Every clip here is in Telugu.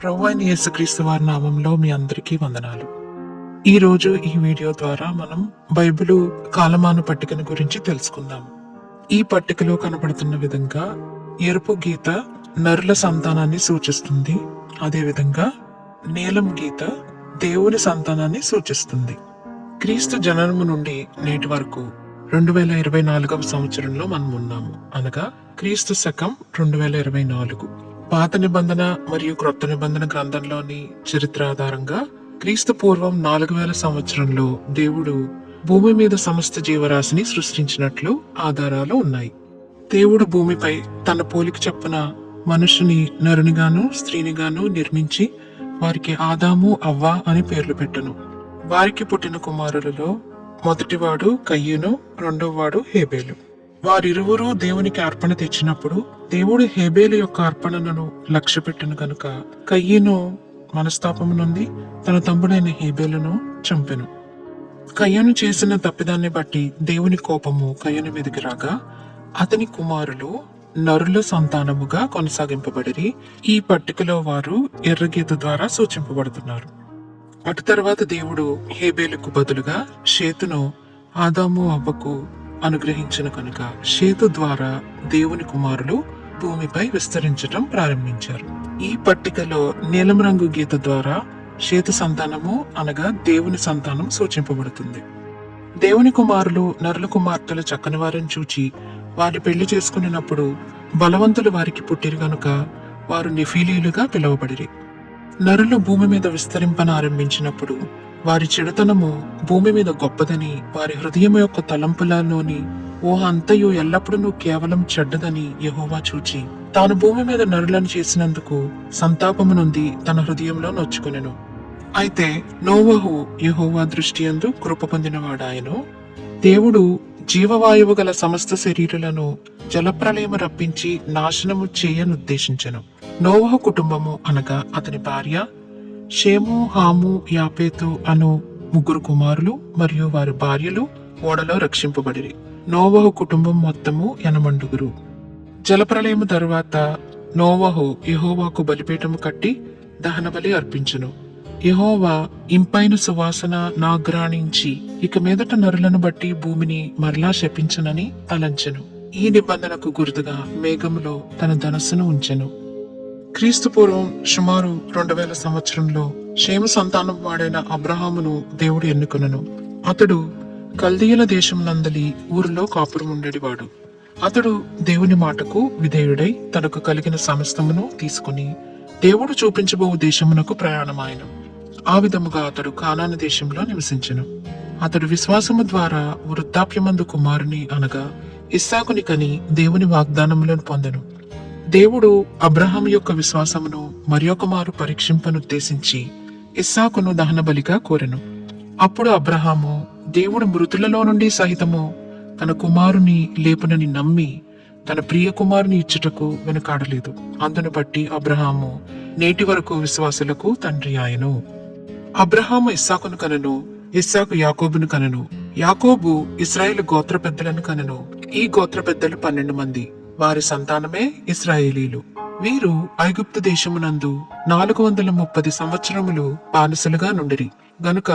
ప్రభువైన అయిన యేసుక్రీస్తు వారి నామంలో మీ అందరికీ వందనాలు. ఈ రోజు ఈ వీడియో ద్వారా మనం బైబిలు కాలమాన పట్టికను గురించి తెలుసుకుందాం. ఈ పట్టికలో కనబడుతున్న విధంగా ఎరుపు గీత నరుల సంతానాన్ని సూచిస్తుంది. అదేవిధంగా నీలం గీత దేవుని సంతానాన్ని సూచిస్తుంది. క్రీస్తు జననము నుండి నేటి వరకు 2024వ సంవత్సరంలో మనం ఉన్నాము. అనగా క్రీస్తు శకం 2024. పాత నిబంధన మరియు క్రొత్త నిబంధన గ్రంథంలోని చరిత్ర ఆధారంగా క్రీస్తు పూర్వం 4000 సంవత్సరంలో దేవుడు భూమి మీద సమస్త జీవరాశిని సృష్టించినట్లు ఆధారాలు ఉన్నాయి. దేవుడు భూమిపై తన పోలిక చొప్పున మనుషుని నరునిగాను స్త్రీనిగాను నిర్మించి వారికి ఆదాము అవ్వ అని పేర్లు పెట్టెను. వారికి పుట్టిన కుమారులలో మొదటివాడు కయ్యూను, రెండోవాడు హేబేలు. వారిరువురు దేవునికి అర్పణ తెచ్చినప్పుడు దేవుడు హేబేలు యొక్క అర్పణను లక్ష్య పెట్టెను గనుక కయ్యూను మనస్తాపము నుండి తన తమ్ముడైన హేబేలును చంపెను. కయ్యూను చేసిన తప్పిదాన్ని బట్టి దేవుని కోపము కయ్యూను మీదకి రాగా అతని కుమారులు నరుల సంతానముగా కొనసాగింపబడిరి. ఈ పట్టికలో వారు ఎర్రగీత ద్వారా సూచింపబడుతున్నారు. అటు తర్వాత దేవుడు హేబేలుకు బదులుగా షేతును ఆదాము అవ్వకు అనుగ్రహించిన కనుక షేతు ద్వారా దేవుని కుమారులు భూమిపై విస్తరించటం ప్రారంభించారు. ఈ పట్టికలో నీలం రంగు గీత ద్వారా షేతు సంతానము అనగా దేవుని సంతానం సూచింపబడుతుంది. దేవుని కుమారులు నరుల కుమార్తెలు చక్కని వారిని చూచి వారి పెళ్లి చేసుకున్నప్పుడు బలవంతులు వారికి పుట్టిరు గనుక వారు నెఫీలీలుగా పిలువబడిరి. నరులు భూమి మీద విస్తరింపనారంభించినప్పుడు వారి చెడుతనము భూమి మీద గొప్పదని వారి హృదయం యొక్క తలంపులలోని ఊహ అంతయు ఎల్లప్పుడూ కేవలం చెడ్డదని యెహోవా చూచి తాను భూమి మీద నరులను చేసినందుకు సంతాపము నుండి తన హృదయంలో నొచ్చుకొనెను. అయితే నోవహు యెహోవా దృష్టి యందు కృప పొందినవాడాయను. దేవుడు జీవవాయువు గల సమస్త శరీరులను జలప్రలయము రప్పించి నాశనము చేయనుద్దేశించెను. నోవహు కుటుంబము అనగా అతని భార్య షేము, హాము, యాపేతు అను 3 కుమారులు మరియు వారి భార్యలు ఓడలో రక్షింపబడిరి. నోవహు కుటుంబం మొత్తము 80. జలప్రలయము తరువాత నోవహు యెహోవాకు బలిపీఠము కట్టి దహన బలి అర్పించెను. యెహోవా ఇంపైన సువాసన నాగ్రాణించి ఇక మీదట నరులను బట్టి భూమిని మరలా శపించనని తలంచెను. ఈ నిబంధనకు గుర్తుగా మేఘములో తన ధనస్సును ఉంచెను. క్రీస్తు పూర్వం సుమారు 2000 సంవత్సరంలో షేము సంతానం వాడైన అబ్రహామును దేవుడు ఎన్నుకొనెను. అతడు కల్దీయుల దేశమునందలి ఊరిలో కాపురం ఉండేవాడు. అతడు దేవుని మాటకు విధేయుడై తనకు కలిగిన సమస్తమును తీసుకుని దేవుడు చూపించబో దేశమునకు ప్రయాణమాయెను. ఆ విధముగా అతడు కానాను దేశంలో నివసించెను. అతడు విశ్వాసము ద్వారా వృద్ధాప్యమందు కుమారుని అనగా ఇస్సాకుని కని దేవుని వాగ్దానములను పొందెను. దేవుడు అబ్రహాము యొక్క విశ్వాసమును మరియొక మారు పరీక్షింపనుద్దేశించి ఇస్సాకును దహన బలిగా కోరెను. అప్పుడు అబ్రహాము దేవుడు మృతులలో నుండి సహితము తన కుమారుని లేపునని నమ్మి తన ప్రియ కుమారుని ఇచ్చుటకు వెనుకాడలేదు. అందును బట్టి అబ్రహాము నేటి వరకు విశ్వాసులకు తండ్రి ఆయను. అబ్రహాము ఇస్సాకును కనెను, ఇస్సాకు యాకోబును కనెను, యాకోబు ఇశ్రాయేలు గోత్ర పెద్దలను కనెను. ఈ గోత్ర పెద్దలు 12 మంది. వారి సంతానమే ఇశ్రాయేలీలు. వీరు ఐగుప్తు దేశమునందు 430 సంవత్సరములు బానిసలుగా నుండిరి గనుక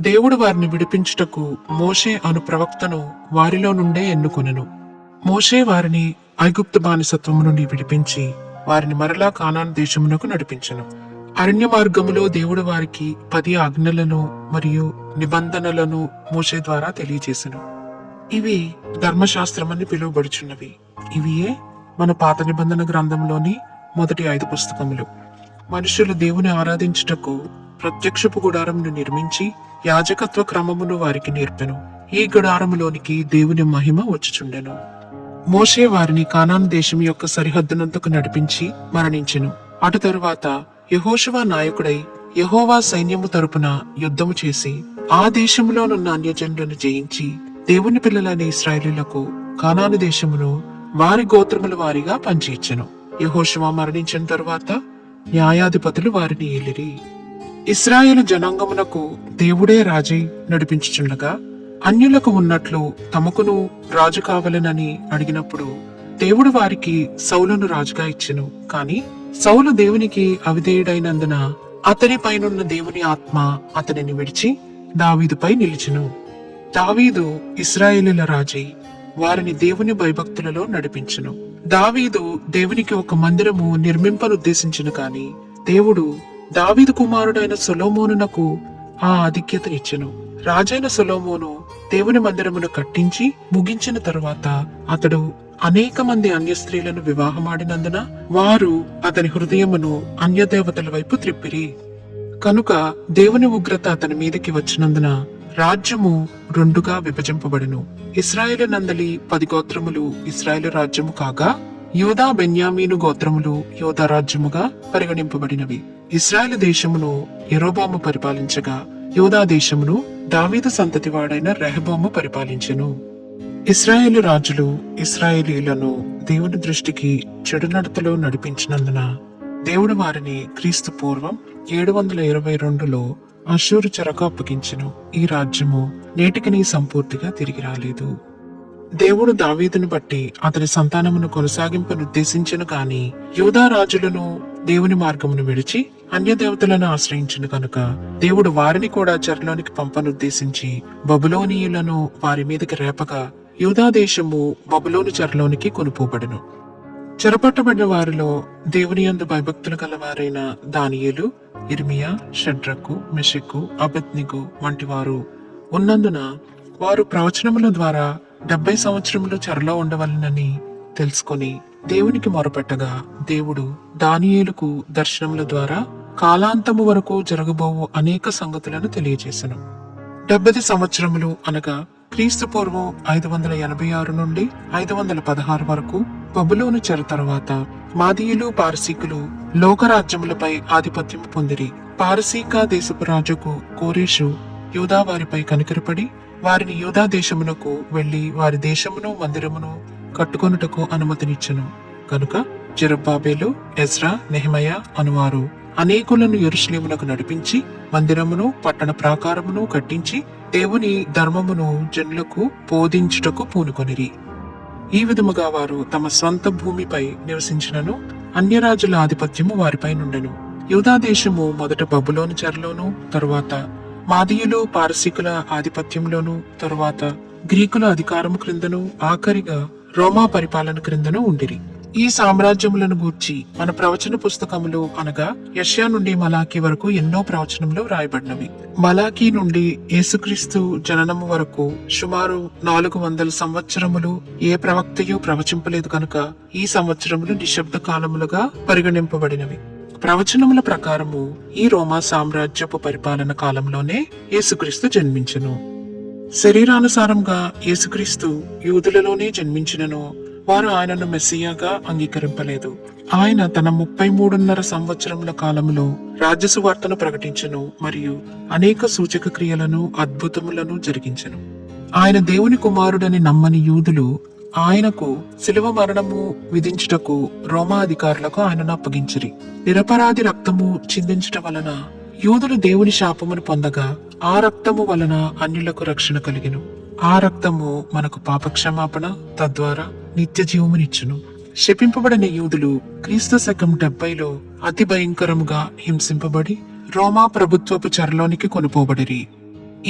దేవుడు వారిని విడిపించుటకు మోషే అను ప్రవక్తను వారిలో నుండే ఎన్నుకొనెను. మోషే వారిని ఐగుప్తు బానిసత్వము నుండి విడిపించి వారిని మరలా కానాను దేశమునకు నడిపించెను. అరణ్య మార్గములో దేవుడు వారికి 10 ఆజ్ఞలను మరియు నిబంధనలను మోషే ద్వారా తెలియజేసెను. ఇవి ధర్మశాస్త్రమని పిలువబడుచున్నవి. ఇవియే మన పాత నిబంధన గ్రంథంలోని మొదటి 5 పుస్తకములు. మనుషులు దేవుని ఆరాధించుటకు ప్రత్యక్షపు గుడారమును నిర్మించి యాజకత్వ క్రమమును వారికి నేర్పెను. ఈ గుడారములోనికి దేవుని మహిమ వచ్చుచుండెను. మోషే వారిని కానాను దేశం యొక్క సరిహద్దునంతకు నడిపించి మరణించెను. అటు తరువాత యెహోషువ నాయకుడై యెహోవా సైన్యము తరపున యుద్ధము చేసి ఆ దేశములోనున్న అన్యజనులను జయించి దేవుని పిల్లలైన ఇశ్రాయేలీయులకు కానాను దేశమును వారి గోత్రముల వారిగా పంచి ఇచ్చెను. యెహోషువ మరణించిన తరువాత న్యాయాధిపతులు వారిని ఏలిరి. ఇశ్రాయేలు జనాంగమునకు దేవుడే రాజై నడిపించుచుండగా అన్యులకు ఉన్నట్లు తమకును రాజు కావలెనని అడిగినప్పుడు దేవుడు వారికి సౌలును రాజుగా ఇచ్చెను. కాని సౌలు దేవునికి అవిధేయుడైనందున అతని పైనున్న దేవుని ఆత్మ అతనిని విడిచి దావీదుపై నిలిచెను. దావీదు ఇశ్రాయేలీయుల రాజై వారిని దేవుని భయభక్తులలో నడిపించును. దావీదు దేవునికి ఒక మందిరము నిర్మింపనుద్దేశించును కాని దేవుడు దావీదు కుమారుడైన సొలొమోనునకు ఆ ఆధిక్యతనిచ్చెను. రాజైన సొలొమోను దేవుని మందిరమును కట్టించి ముగించిన తరువాత అతడు అనేక మంది అన్య స్త్రీలను వివాహమాడినందున వారు అతని హృదయమును అన్య దేవతల వైపు త్రిప్పిరి. కనుక దేవుని ఉగ్రత అతని మీదకి వచ్చినందున రాజ్యము రెండుగా విభజింపబడెను. ఇశ్రాయేలు నందలి 10 గోత్రములు ఇశ్రాయేలు రాజ్యము కాగా యూదా బెన్యామీను గోత్రములు యూదా రాజ్యముగా పరిగణింపబడినవి. ఇశ్రాయేలు దేశమును యెరోబాము పరిపాలించగా యూదా దేశమును దావీదు సంతతి వాడైన రెహబాము పరిపాలించెను. ఇశ్రాయేలు రాజులు ఇశ్రాయేలీయులను దేవుని దృష్టికి చెడు నడతలో నడిపించినందున దేవుడు వారిని క్రీస్తు పూర్వం 722లో అష్షూరు చెరకు అప్పగించెను. ఈ రాజ్యము నేటికి సంపూర్తిగా తిరిగి రాలేదు. దేవుడు దావీదును బట్టి అతని సంతానమును కొనసాగింపనుద్దేశించెను గాని యూదా రాజులను దేవుని మార్గమును విడిచి అన్య దేవతలను ఆశ్రయించును కనుక దేవుడు వారిని కూడా చెరలోనికి పంపనుద్దేశించి బబులోనీయులను వారి మీదకి రేపగా యూదా దేశము బబులోను చెరలోనికి కొనుపోబడెను. చెరపట్టబడిన వారిలో దేవుని యందు భయభక్తులు గలవారైన దానియేలు, ఇర్మియా, షడ్రకు, మెషెకు, అబేద్నెగో వంటి వారు ఉన్నందున వారు ప్రవచనముల ద్వారా 70 సంవత్సరములు చెరలో ఉండవలెనని తెలుసుకొని దేవునికి మొరపెట్టగా దేవుడు దానియేలుకు దర్శనముల ద్వారా కాలాంతము వరకు జరగబోవు అనేక సంగతులను తెలియజేసెను. 70 సంవత్సరములు అనగా క్రీస్తు పూర్వం 586 నుండి 516 వరకు బబులోను చెర తరువాత మాదీయులు పారసీకులు లోకరాజ్యములపై ఆధిపత్యం పొందిరి. పారసీక దేశపు రాజుకు కోరేషు యూదా వారిపై కనికరపడి వారిని యూదా దేశమునకు వెళ్లి వారి దేశమును మందిరమును కట్టుకొనుటకు అనుమతినిచ్చెను. కనుక జెరుబ్బాబెలు, ఎజ్రా, నెహెమయా అనువారు అనేకులను యెరూషలేమునకు నడిపించి మందిరమును పట్టణ ప్రాకారమును కట్టించి దేవుని ధర్మమును జనులకు బోధించుటకు పూనుకొనిరి. ఈ విధముగా వారు తమ స్వంత భూమిపై నివసించినను అన్యరాజుల ఆధిపత్యము వారిపై నుండెను. యూదా దేశము మొదట బబులోను చెరలోను, తరువాత మాదీయులు పారసీకుల ఆధిపత్యంలోను, తరువాత గ్రీకుల అధికారము క్రిందను, ఆఖరిగా రోమా పరిపాలన క్రిందను ఉండిరి. ఈ సామ్రాజ్యములను గూర్చి మన ప్రవచన పుస్తకములు అనగా యెషయా నుండి మలాకీ వరకు ఎన్నో ప్రవచనములు రాయబడినవి. మలాకీ నుండి యేసుక్రీస్తు జననము వరకు సుమారు 400 సంవత్సరములు ఏ ప్రవక్తయు ప్రవచింపలేదు కనుక ఈ సంవత్సరములు నిశ్శబ్ద కాలములుగా పరిగణింపబడినవి. ప్రవచనముల ప్రకారము ఈ రోమా సామ్రాజ్యపు పరిపాలన కాలంలోనే యేసుక్రీస్తు జన్మించెను. శరీరానుసారంగా యేసుక్రీస్తు యూదులలోనే జన్మించినను వారు ఆయనను మెస్సియాగా అంగీకరింపలేదు. ఆయన తన 33.5 సంవత్సరముల కాలములో రాజ్యసువార్తను ప్రకటించెను మరియు అనేక సూచక క్రియలను అద్భుతములను జరిగించెను. ఆయన దేవుని కుమారుడని నమ్మని యూదులు ఆయనకు శిలువ మరణము విధించుటకు రోమా అధికారులకు ఆయనను అప్పగించిరి. నిరపరాధి రక్తము చిందించుట వలన యూదులు దేవుని శాపమును పొందగా ఆ రక్తము వలన అన్యులకు రక్షణ కలిగెను. ఆ రక్తము మనకు పాపక్షమాపణ, తద్వారా నిత్య జీవమునిచ్చును. శపింపబడిన యూదులు క్రీస్తు శకం 70లో అతి భయంకరముగా హింసింపబడి రోమా ప్రభుత్వపు చెరలోనికి కొనుపోబడిరి.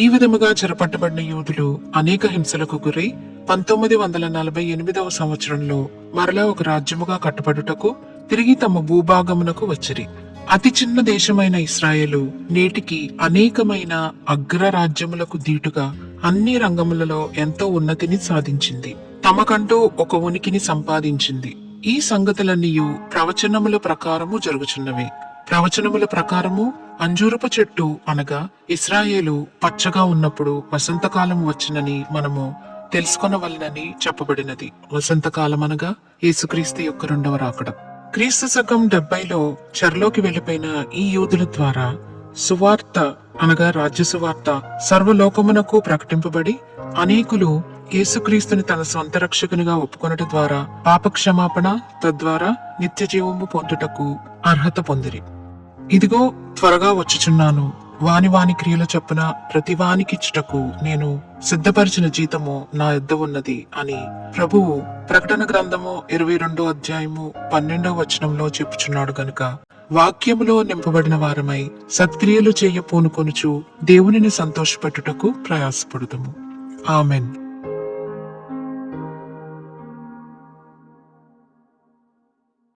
ఈ విధముగా చెరపట్టబడిన యూదులు అనేక హింసలకు గురై 1948వ సంవత్సరంలో మరలా ఒక రాజ్యముగా కట్టబడుటకు తిరిగి తమ భూభాగమునకు వచ్చిరి. అతి చిన్న దేశమైన ఇశ్రాయేలు నేటికి అనేకమైన అగ్రరాజ్యములకు దీటుగా అన్ని రంగములలో ఎంతో ఉన్నతిని సాధించింది. తమకంటూ ఒక ఉనికిని సంపాదించింది. ఈ సంగతులన్నీ ప్రవచనముల ప్రకారము జరుగుచున్నవి. ప్రవచనముల ప్రకారము అంజూరపు చెట్టు అనగా ఇశ్రాయేలు పచ్చగా ఉన్నప్పుడు వసంతకాలం వచ్చినని మనము తెలుసుకొనవలనని చెప్పబడినది. వసంతకాలం అనగా యేసుక్రీస్తు యొక్క 2వ రాకడ. క్రీస్తు శకం 70లో చెరలోకి వెళ్లిపోయిన ఈ యూదుల ద్వారా సువార్త అనగా రాజ్య సువార్త సర్వలోకమునకు ప్రకటింపబడి అనేకులు యేసుక్రీస్తుని తన సొంత రక్షకునిగా ఒప్పుకొనుట ద్వారా పాపక్షమాపణ, తద్వారా నిత్య జీవము పొందుటకు అర్హత పొందిరి. ఇదిగో త్వరగా వచ్చుచున్నాను, వాని వాని క్రియల చొప్పున ప్రతి వానికిచ్చుటకు నేను సిద్ధపరిచిన జీతము నా యొద్ద ఉన్నది అని ప్రభువు ప్రకటన గ్రంథము 22వ అధ్యాయము 12వ వచనంలో చెప్పుచున్నాడు గనుక వాక్యములో నింపబడిన వారమై సత్క్రియలు చేయ పూనుకొనుచు దేవునిని సంతోషపెట్టుటకు ప్రయాసపడుదుము. ఆమెన్.